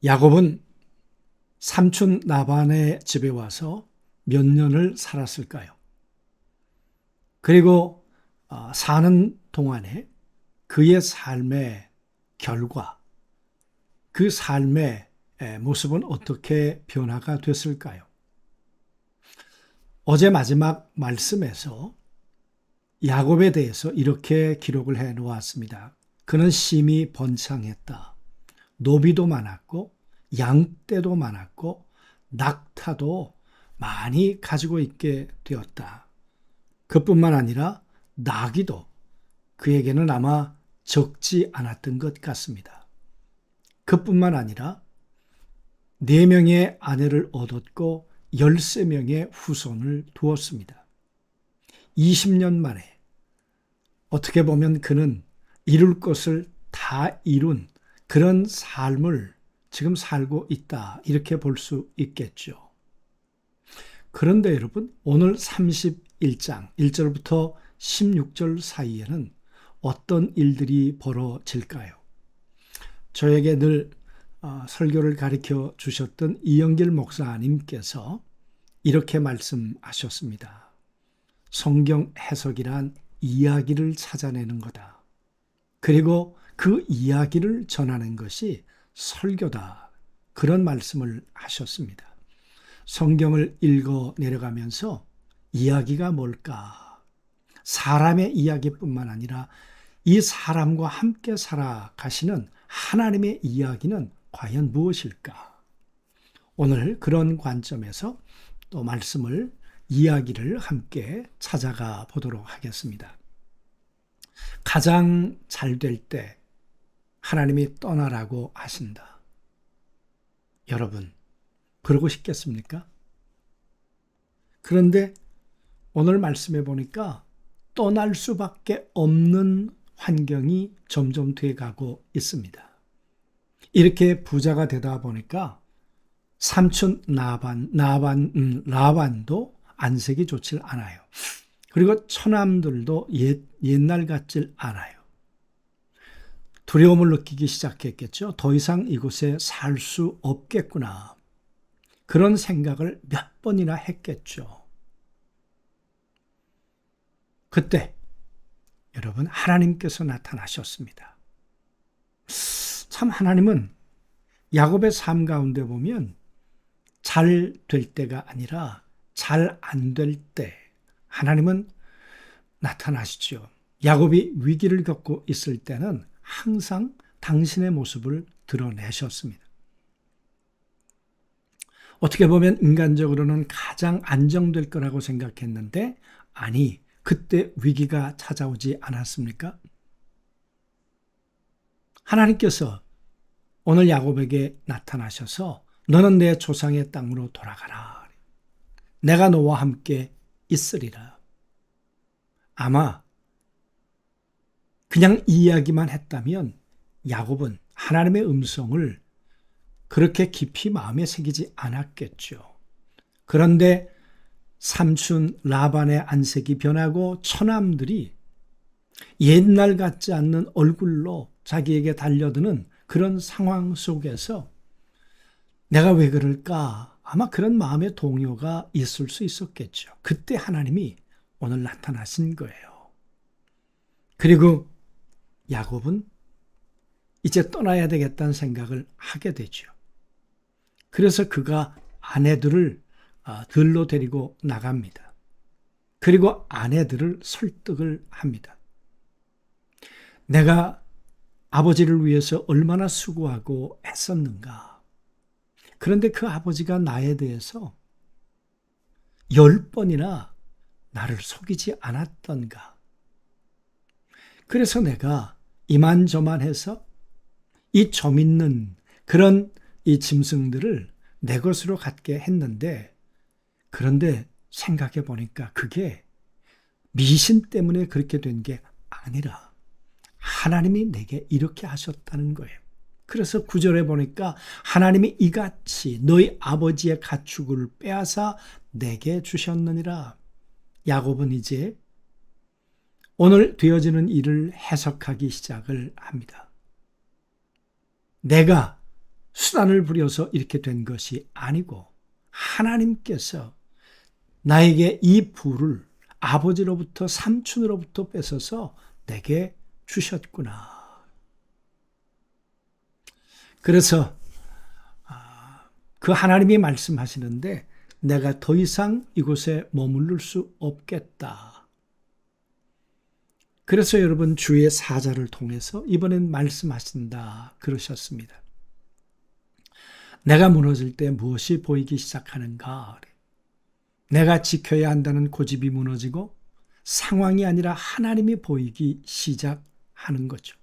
야곱은 삼촌 라반의 집에 와서 몇 년을 살았을까요? 그리고 사는 동안에 그의 삶의 결과, 그 삶의 모습은 어떻게 변화가 됐을까요? 어제 마지막 말씀에서 야곱에 대해서 이렇게 기록을 해 놓았습니다. 그는 심히 번창했다. 노비도 많았고 양떼도 많았고 낙타도 많이 가지고 있게 되었다. 그뿐만 아니라 나귀도 그에게는 아마 적지 않았던 것 같습니다. 그뿐만 아니라 4명의 아내를 얻었고 13명의 후손을 두었습니다. 20년 만에 어떻게 보면 그는 이룰 것을 다 이룬 그런 삶을 지금 살고 있다, 이렇게 볼 수 있겠죠. 그런데 여러분, 오늘 31장 1절부터 16절 사이에는 어떤 일들이 벌어질까요? 저에게 늘 설교를 가르쳐 주셨던 이영길 목사님께서 이렇게 말씀하셨습니다. 성경 해석이란 이야기를 찾아내는 거다. 그리고 그 이야기를 전하는 것이 설교다. 그런 말씀을 하셨습니다. 성경을 읽어 내려가면서 이야기가 뭘까? 사람의 이야기뿐만 아니라 이 사람과 함께 살아가시는 하나님의 이야기는 과연 무엇일까? 오늘 그런 관점에서 또 말씀을, 이야기를 함께 찾아가 보도록 하겠습니다. 가장 잘 될 때 하나님이 떠나라고 하신다. 여러분, 그러고 싶겠습니까? 그런데 오늘 말씀해 보니까 떠날 수밖에 없는 환경이 점점 돼가고 있습니다. 이렇게 부자가 되다 보니까 삼촌 라반도 안색이 좋질 않아요. 그리고 처남들도 옛날 같질 않아요. 두려움을 느끼기 시작했겠죠. 더 이상 이곳에 살 수 없겠구나. 그런 생각을 몇 번이나 했겠죠. 그때 여러분, 하나님께서 나타나셨습니다. 참, 하나님은 야곱의 삶 가운데 보면 잘 될 때가 아니라 잘 안 될 때 하나님은 나타나시죠. 야곱이 위기를 겪고 있을 때는 항상 당신의 모습을 드러내셨습니다. 어떻게 보면 인간적으로는 가장 안정될 거라고 생각했는데, 아니, 그때 위기가 찾아오지 않았습니까? 하나님께서 오늘 야곱에게 나타나셔서 너는 내 조상의 땅으로 돌아가라. 내가 너와 함께 있으리라. 아마 그냥 이야기만 했다면 야곱은 하나님의 음성을 그렇게 깊이 마음에 새기지 않았겠죠. 그런데 삼촌 라반의 안색이 변하고 처남들이 옛날 같지 않는 얼굴로 자기에게 달려드는 그런 상황 속에서 내가 왜 그럴까? 아마 그런 마음의 동요가 있을 수 있었겠죠. 그때 하나님이 오늘 나타나신 거예요. 그리고 야곱은 이제 떠나야 되겠다는 생각을 하게 되죠. 그래서 그가 아내들을 들로 데리고 나갑니다. 그리고 아내들을 설득을 합니다. 내가 아버지를 위해서 얼마나 수고하고 애썼는가. 그런데 그 아버지가 나에 대해서 10번이나 나를 속이지 않았던가. 그래서 내가 이만저만해서 이 점 있는 그런 이 짐승들을 내 것으로 갖게 했는데, 그런데 생각해 보니까 그게 미신 때문에 그렇게 된 게 아니라 하나님이 내게 이렇게 하셨다는 거예요. 그래서 9절에 보니까 하나님이 이같이 너희 아버지의 가축을 빼앗아 내게 주셨느니라. 야곱은 이제 오늘 되어지는 일을 해석하기 시작을 합니다. 내가 수단을 부려서 이렇게 된 것이 아니고 하나님께서 나에게 이 부를 아버지로부터 삼촌으로부터 뺏어서 내게 주셨구나. 그래서 그 하나님이 말씀하시는데 내가 더 이상 이곳에 머무를 수 없겠다. 그래서 여러분 주의 사자를 통해서 이번엔 말씀하신다 그러셨습니다. 내가 무너질 때 무엇이 보이기 시작하는가? 내가 지켜야 한다는 고집이 무너지고 상황이 아니라 하나님이 보이기 시작하는 거죠.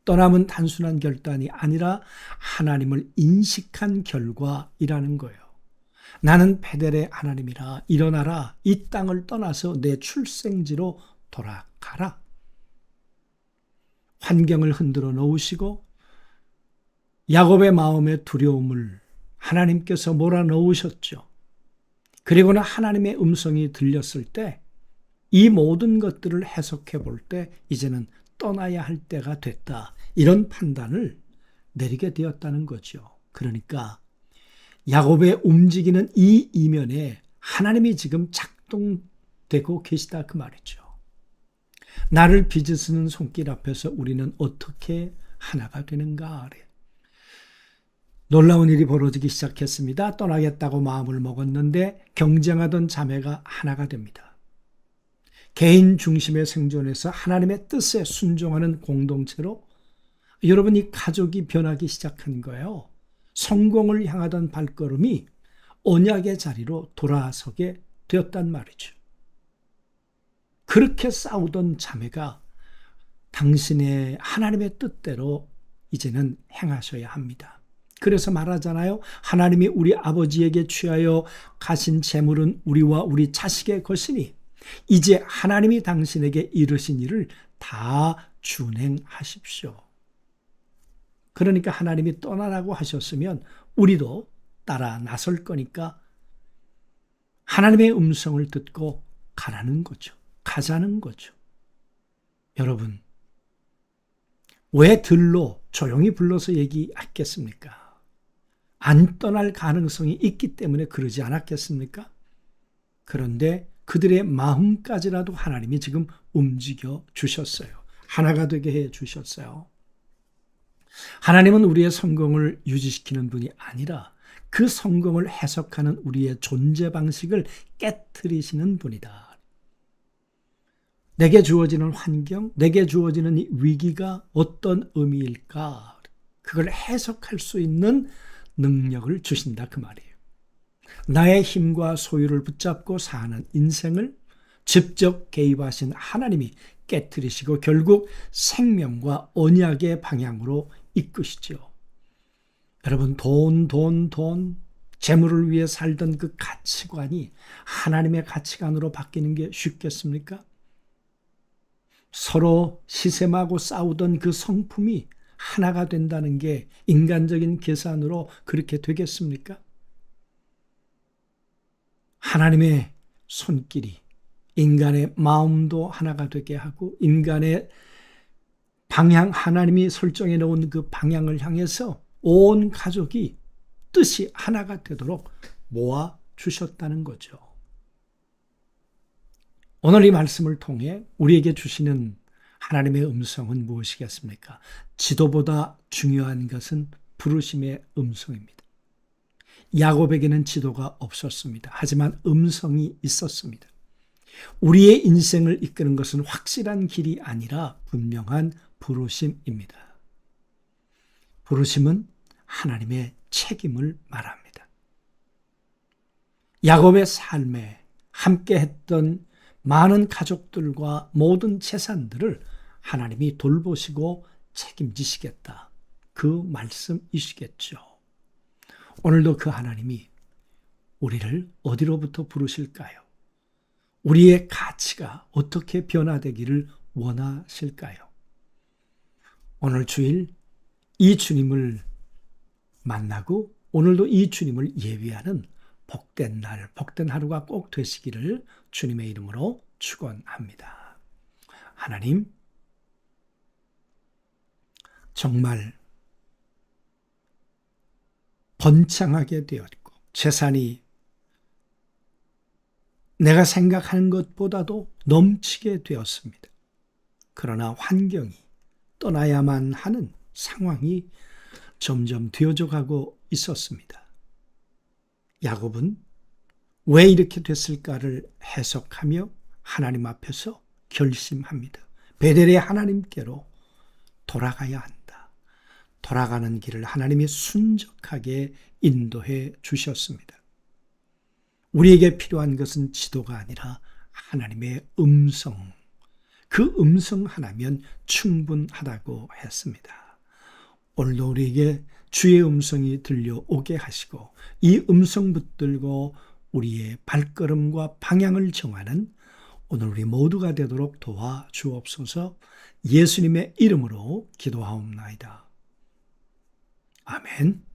떠남은 단순한 결단이 아니라 하나님을 인식한 결과이라는 거예요. 나는 베델의 하나님이라 일어나라. 이 땅을 떠나서 내 출생지로 돌아가라. 환경을 흔들어 놓으시고 야곱의 마음의 두려움을 하나님께서 몰아넣으셨죠. 그리고는 하나님의 음성이 들렸을 때 이 모든 것들을 해석해 볼 때 이제는 떠나야 할 때가 됐다. 이런 판단을 내리게 되었다는 거죠. 그러니까 야곱의 움직이는 이 이면에 하나님이 지금 작동되고 계시다 그 말이죠. 나를 빚으시는 손길 앞에서 우리는 어떻게 하나가 되는가? 놀라운 일이 벌어지기 시작했습니다. 떠나겠다고 마음을 먹었는데 경쟁하던 자매가 하나가 됩니다. 개인 중심의 생존에서 하나님의 뜻에 순종하는 공동체로 여러분 이 가족이 변하기 시작한 거예요. 성공을 향하던 발걸음이 언약의 자리로 돌아서게 되었단 말이죠. 그렇게 싸우던 자매가 당신의 하나님의 뜻대로 이제는 행하셔야 합니다. 그래서 말하잖아요. 하나님이 우리 아버지에게 취하여 가신 재물은 우리와 우리 자식의 것이니 이제 하나님이 당신에게 이르신 일을 다 준행하십시오. 그러니까 하나님이 떠나라고 하셨으면 우리도 따라 나설 거니까 하나님의 음성을 듣고 가라는 거죠. 가자는 거죠. 여러분, 왜 들로 조용히 불러서 얘기했겠습니까? 안 떠날 가능성이 있기 때문에 그러지 않았겠습니까? 그런데 그들의 마음까지라도 하나님이 지금 움직여 주셨어요. 하나가 되게 해 주셨어요. 하나님은 우리의 성공을 유지시키는 분이 아니라 그 성공을 해석하는 우리의 존재 방식을 깨트리시는 분이다. 내게 주어지는 환경, 내게 주어지는 이 위기가 어떤 의미일까? 그걸 해석할 수 있는 능력을 주신다 그 말이에요. 나의 힘과 소유를 붙잡고 사는 인생을 직접 개입하신 하나님이 깨트리시고 결국 생명과 언약의 방향으로 이끄시죠. 여러분 돈, 재물을 위해 살던 그 가치관이 하나님의 가치관으로 바뀌는 게 쉽겠습니까? 서로 시샘하고 싸우던 그 성품이 하나가 된다는 게 인간적인 계산으로 그렇게 되겠습니까? 하나님의 손길이 인간의 마음도 하나가 되게 하고 인간의 방향, 하나님이 설정해 놓은 그 방향을 향해서 온 가족이 뜻이 하나가 되도록 모아 주셨다는 거죠. 오늘 이 말씀을 통해 우리에게 주시는 하나님의 음성은 무엇이겠습니까? 지도보다 중요한 것은 부르심의 음성입니다. 야곱에게는 지도가 없었습니다. 하지만 음성이 있었습니다. 우리의 인생을 이끄는 것은 확실한 길이 아니라 분명한 부르심입니다. 부르심은 하나님의 책임을 말합니다. 야곱의 삶에 함께했던 많은 가족들과 모든 재산들을 하나님이 돌보시고 책임지시겠다. 그 말씀이시겠죠. 오늘도 그 하나님이 우리를 어디로부터 부르실까요? 우리의 가치가 어떻게 변화되기를 원하실까요? 오늘 주일 이 주님을 만나고 오늘도 이 주님을 예비하는 복된 날, 복된 하루가 꼭 되시기를 주님의 이름으로 축원합니다. 하나님, 정말 번창하게 되었고 재산이 내가 생각하는 것보다도 넘치게 되었습니다. 그러나 환경이 떠나야만 하는 상황이 점점 되어져 가고 있었습니다. 야곱은 왜 이렇게 됐을까를 해석하며 하나님 앞에서 결심합니다. 베델의 하나님께로 돌아가야 한다. 돌아가는 길을 하나님이 순적하게 인도해 주셨습니다. 우리에게 필요한 것은 지도가 아니라 하나님의 음성. 그 음성 하나면 충분하다고 했습니다. 오늘도 우리에게 주의 음성이 들려오게 하시고 이 음성 붙들고 우리의 발걸음과 방향을 정하는 오늘 우리 모두가 되도록 도와주옵소서. 예수님의 이름으로 기도하옵나이다. 아멘.